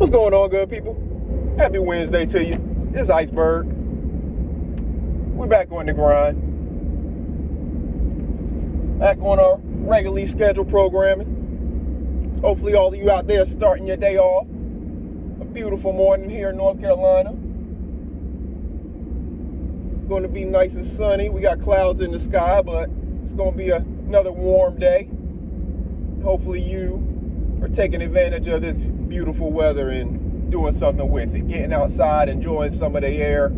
What's going on, good people? Happy Wednesday to you. It's Iceberg. We're back on the grind. Back on our regularly scheduled programming. Hopefully all of you out there starting your day off. A beautiful morning here in North Carolina. Going to be nice and sunny. We got clouds in the sky, but it's going to be another warm day. Hopefully you are taking advantage of this beautiful weather and doing something with it. Getting outside, enjoying some of the air,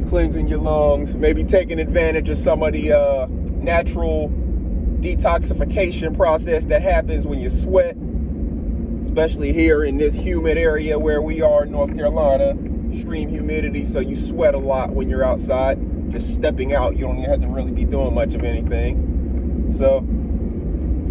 cleansing your lungs, maybe taking advantage of some of the natural detoxification process that happens when you sweat, especially here in this humid area where we are in North Carolina. Extreme humidity, so you sweat a lot when you're outside. Just stepping out, you don't even have to really be doing much of anything. So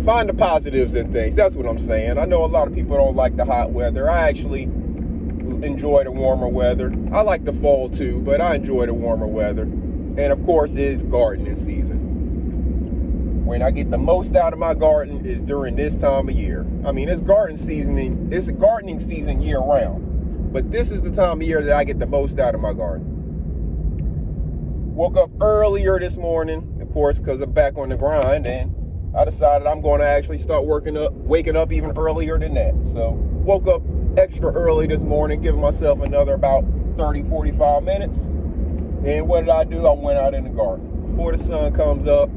find the positives in things. That's what I'm saying. I know a lot of people don't like the hot weather. I actually enjoy the warmer weather. I like the fall too, but I enjoy the warmer weather. And of course, it's gardening season. When I get the most out of my garden is during this time of year. I mean, it's gardening season year round. But this is the time of year that I get the most out of my garden. Woke up earlier this morning, of course, because I'm back on the grind, and I decided I'm going to actually start waking up even earlier than that. So woke up extra early this morning, giving myself another about 30, 45 minutes. And what did I do? I went out in the garden. Before the sun comes up,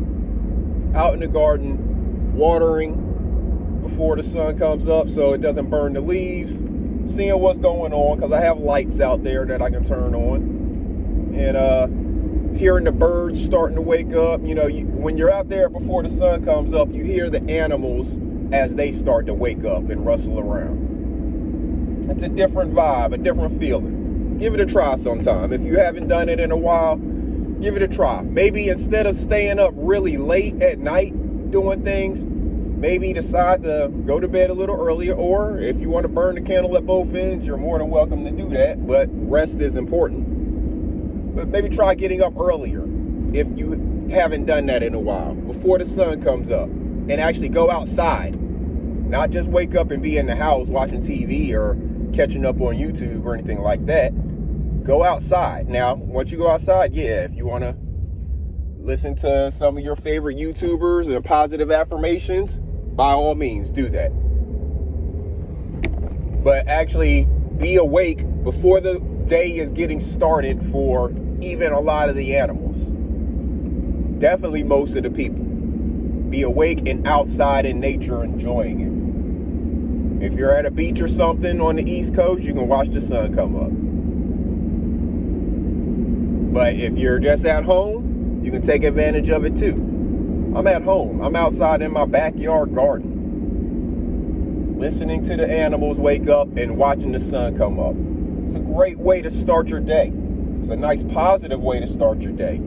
out in the garden, watering before the sun comes up so it doesn't burn the leaves. Seeing what's going on, because I have lights out there that I can turn on. And hearing the birds starting to wake up. You know, when you're out there before the sun comes up, you hear the animals as they start to wake up and rustle around. It's a different vibe, a different feeling. Give it a try sometime. If you haven't done it in a while, give it a try. Maybe instead of staying up really late at night doing things, maybe decide to go to bed a little earlier, or if you want to burn the candle at both ends, you're more than welcome to do that, but rest is important. But maybe try getting up earlier if you haven't done that in a while, before the sun comes up, and actually go outside. Not just wake up and be in the house watching TV or catching up on YouTube or anything like that. Go outside. Now, once you go outside, yeah, if you want to listen to some of your favorite YouTubers and positive affirmations, by all means, do that. But actually be awake before the day is getting started for even a lot of the animals. Definitely most of the people. Be awake and outside in nature enjoying it. If you're at a beach or something on the East Coast, you can watch the sun come up. But if you're just at home, you can take advantage of it too. I'm at home. I'm outside in my backyard garden, listening to the animals wake up and watching the sun come up. It's a great way to start your day. It's a nice positive way to start your day.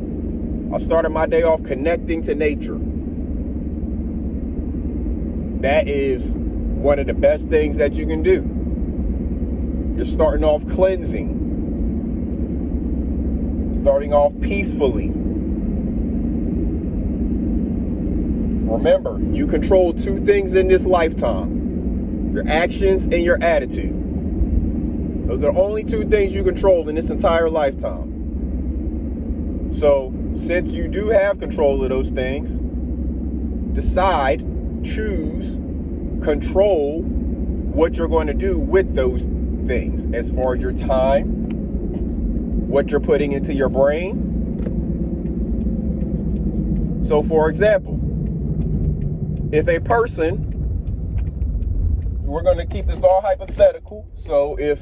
I started my day off connecting to nature. That is one of the best things that you can do. You're starting off cleansing. Starting off peacefully. Remember, you control two things in this lifetime: your actions and your attitude. Those are the only two things you control in this entire lifetime. So, since you do have control of those things, decide, choose, control what you're going to do with those things as far as your time, what you're putting into your brain. So, for example, if a person, we're going to keep this all hypothetical, so if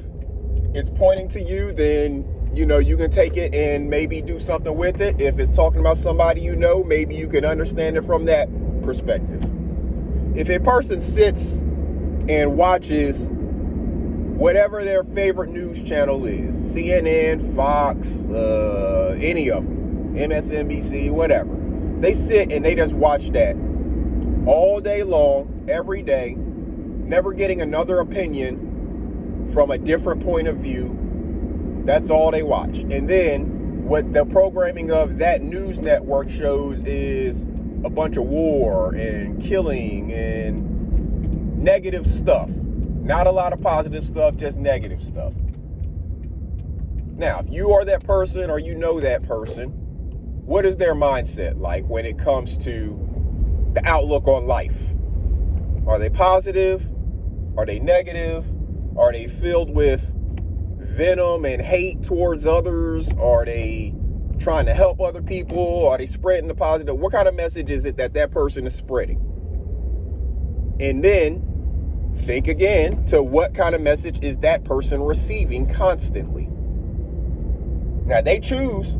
it's pointing to you, then, you know, you can take it and maybe do something with it. If it's talking about somebody you know, maybe you can understand it from that perspective. If a person sits and watches whatever their favorite news channel is, CNN, Fox, any of them, MSNBC, whatever, they sit and they just watch that all day long, every day, never getting another opinion from a different point of view. That's all they watch. And then what the programming of that news network shows is a bunch of war and killing and negative stuff. Not a lot of positive stuff, just negative stuff. Now, if you are that person or you know that person, what is their mindset like when it comes to the outlook on life? Are they positive? Are they negative? Are they filled with venom and hate towards others? Are they trying to help other people? Are they spreading the positive? What kind of message is it that that person is spreading? And then think again to what kind of message is that person receiving constantly. Now, they choose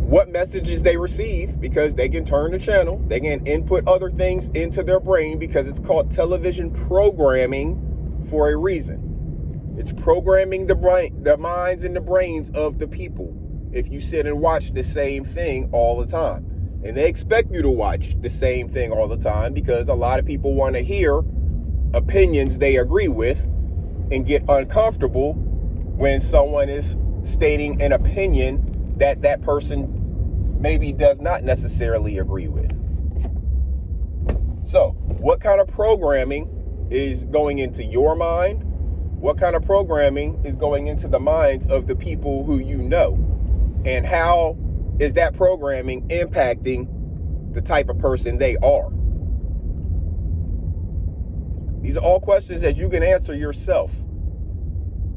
what messages they receive because they can turn the channel. They can input other things into their brain because it's called television programming for a reason. It's programming the minds and the brains of the people if you sit and watch the same thing all the time. And they expect you to watch the same thing all the time because a lot of people want to hear opinions they agree with and get uncomfortable when someone is stating an opinion that that person maybe does not necessarily agree with. So, what kind of programming is going into your mind? What kind of programming is going into the minds of the people who you know? And how is that programming impacting the type of person they are? These are all questions that you can answer yourself.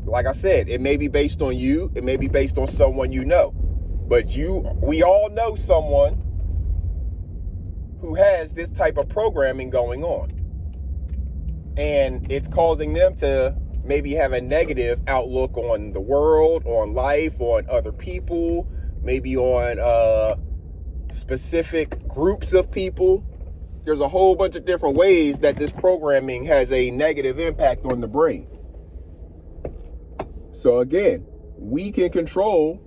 Like I said, it may be based on you. It may be based on someone you know. But we all know someone who has this type of programming going on. And it's causing them to maybe have a negative outlook on the world, on life, on other people, maybe on specific groups of people. There's a whole bunch of different ways that this programming has a negative impact on the brain. So again, we can control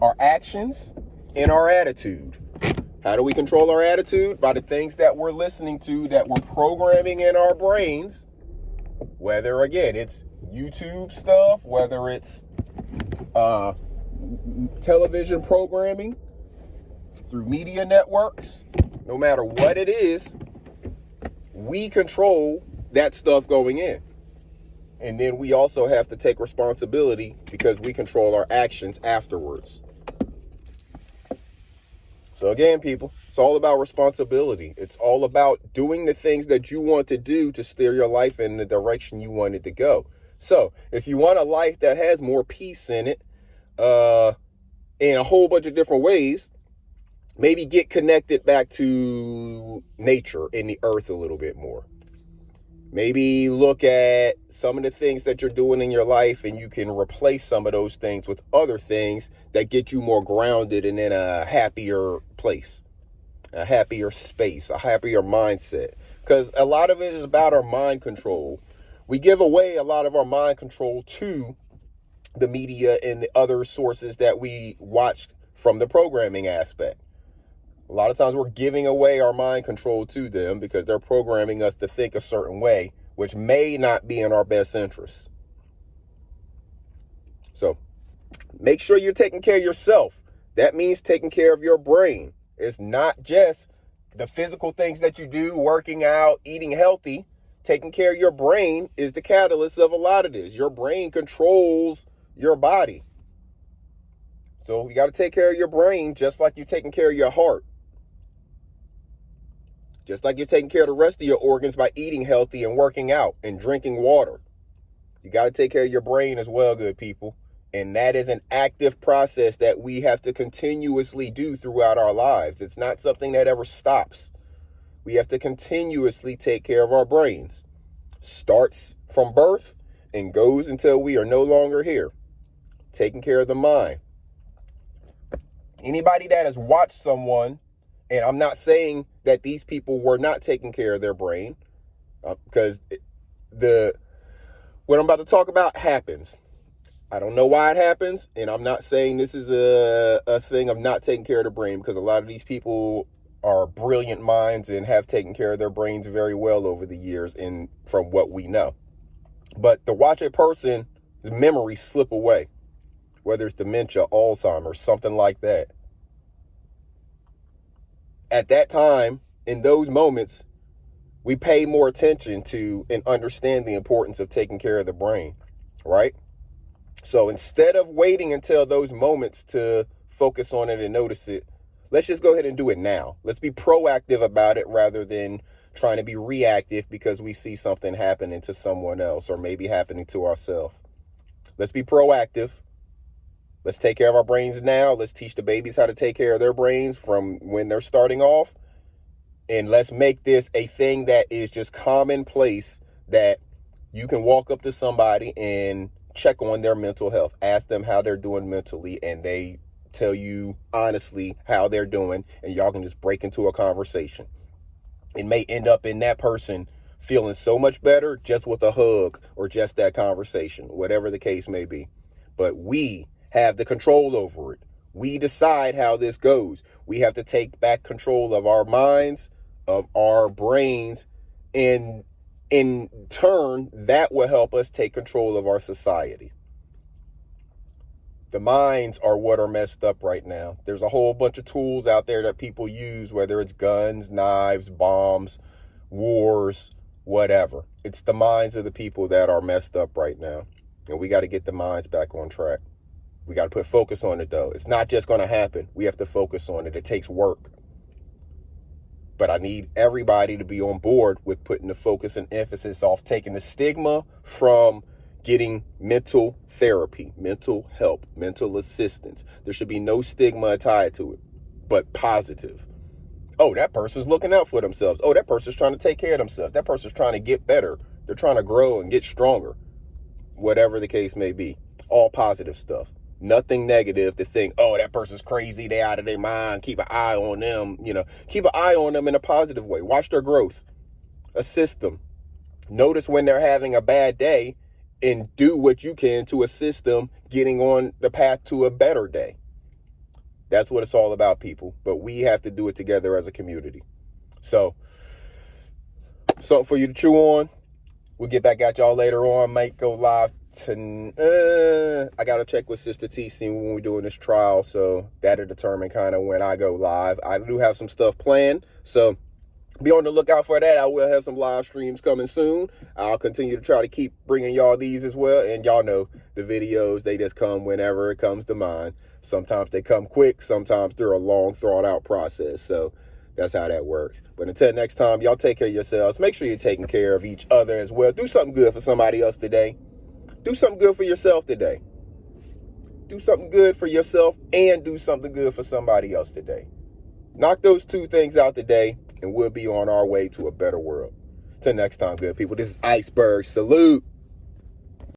our actions and our attitude. How do we control our attitude? By the things that we're listening to, that we're programming in our brains, whether, again, it's YouTube stuff, whether it's television programming through media networks, no matter what it is, we control that stuff going in. And then we also have to take responsibility because we control our actions afterwards. So again, people, it's all about responsibility. It's all about doing the things that you want to do to steer your life in the direction you want it to go. So if you want a life that has more peace in it, in a whole bunch of different ways, maybe get connected back to nature and the earth a little bit more. Maybe look at some of the things that you're doing in your life and you can replace some of those things with other things that get you more grounded and in a happier place, a happier space, a happier mindset. Because a lot of it is about our mind control. We give away a lot of our mind control to the media and the other sources that we watch from the programming aspect. A lot of times we're giving away our mind control to them because they're programming us to think a certain way, which may not be in our best interest. So make sure you're taking care of yourself. That means taking care of your brain. It's not just the physical things that you do, working out, eating healthy. Taking care of your brain is the catalyst of a lot of this. Your brain controls your body. So you got to take care of your brain just like you're taking care of your heart. Just like you're taking care of the rest of your organs by eating healthy and working out and drinking water. You got to take care of your brain as well, good people. And that is an active process that we have to continuously do throughout our lives. It's not something that ever stops. We have to continuously take care of our brains. Starts from birth and goes until we are no longer here. Taking care of the mind. Anybody that has watched someone, and I'm not saying that these people were not taking care of their brain, because what I'm about to talk about happens. I don't know why it happens, and I'm not saying this is a thing of not taking care of the brain, because a lot of these people are brilliant minds and have taken care of their brains very well over the years and from what we know. But to watch a person's memory slip away, whether it's dementia, Alzheimer's, something like that, at that time, in those moments, We pay more attention to and understand the importance of taking care of the brain, right? So instead of waiting until those moments to focus on it and notice it, let's just go ahead and do it now. Let's be proactive about it rather than trying to be reactive because we see something happening to someone else or maybe happening to ourselves. Let's be proactive. Let's take care of our brains now. Let's teach the babies how to take care of their brains from when they're starting off. And let's make this a thing that is just commonplace, that you can walk up to somebody and check on their mental health. Ask them how they're doing mentally, and they tell you honestly how they're doing, and y'all can just break into a conversation. It may end up in that person feeling so much better just with a hug or just that conversation, whatever the case may be. But we have the control over it. We decide how this goes. We have to take back control of our minds, of our brains, and in turn, that will help us take control of our society. The minds are what are messed up right now. There's a whole bunch of tools out there that people use, whether it's guns, knives, bombs, wars, whatever. It's the minds of the people that are messed up right now. And we got to get the minds back on track. We got to put focus on it, though. It's not just going to happen. We have to focus on it. It takes work. But I need everybody to be on board with putting the focus and emphasis off taking the stigma from getting mental therapy, mental help, mental assistance. There should be no stigma tied to it, but positive. Oh, that person's looking out for themselves. Oh, that person's trying to take care of themselves. That person's trying to get better. They're trying to grow and get stronger. Whatever the case may be. All positive stuff. Nothing negative to think, oh, that person's crazy, they out of their mind, keep an eye on them, keep an eye on them in a positive way. Watch their growth. Assist them. Notice when they're having a bad day and do what you can to assist them getting on the path to a better day. That's what it's all about, people. But we have to do it together as a community. So, something for you to chew on. We'll get back at y'all later on. Might go live. I gotta check with Sister T, see when we're doing this trial, so that'll determine kind of when I go live. I do have some stuff planned, so be on the lookout for that. I will have some live streams coming soon. I'll continue to try to keep bringing y'all these as well, and y'all know the videos, they just come whenever it comes to mind. Sometimes they come quick, sometimes they're a long, thought out process, so that's how that works. But until next time, y'all take care of yourselves. Make sure you're taking care of each other as well. Do something good for somebody else today. Do something good for yourself today. Do something good for yourself and do something good for somebody else today. Knock those two things out today and we'll be on our way to a better world. Till next time, good people. This is Iceberg. Salute.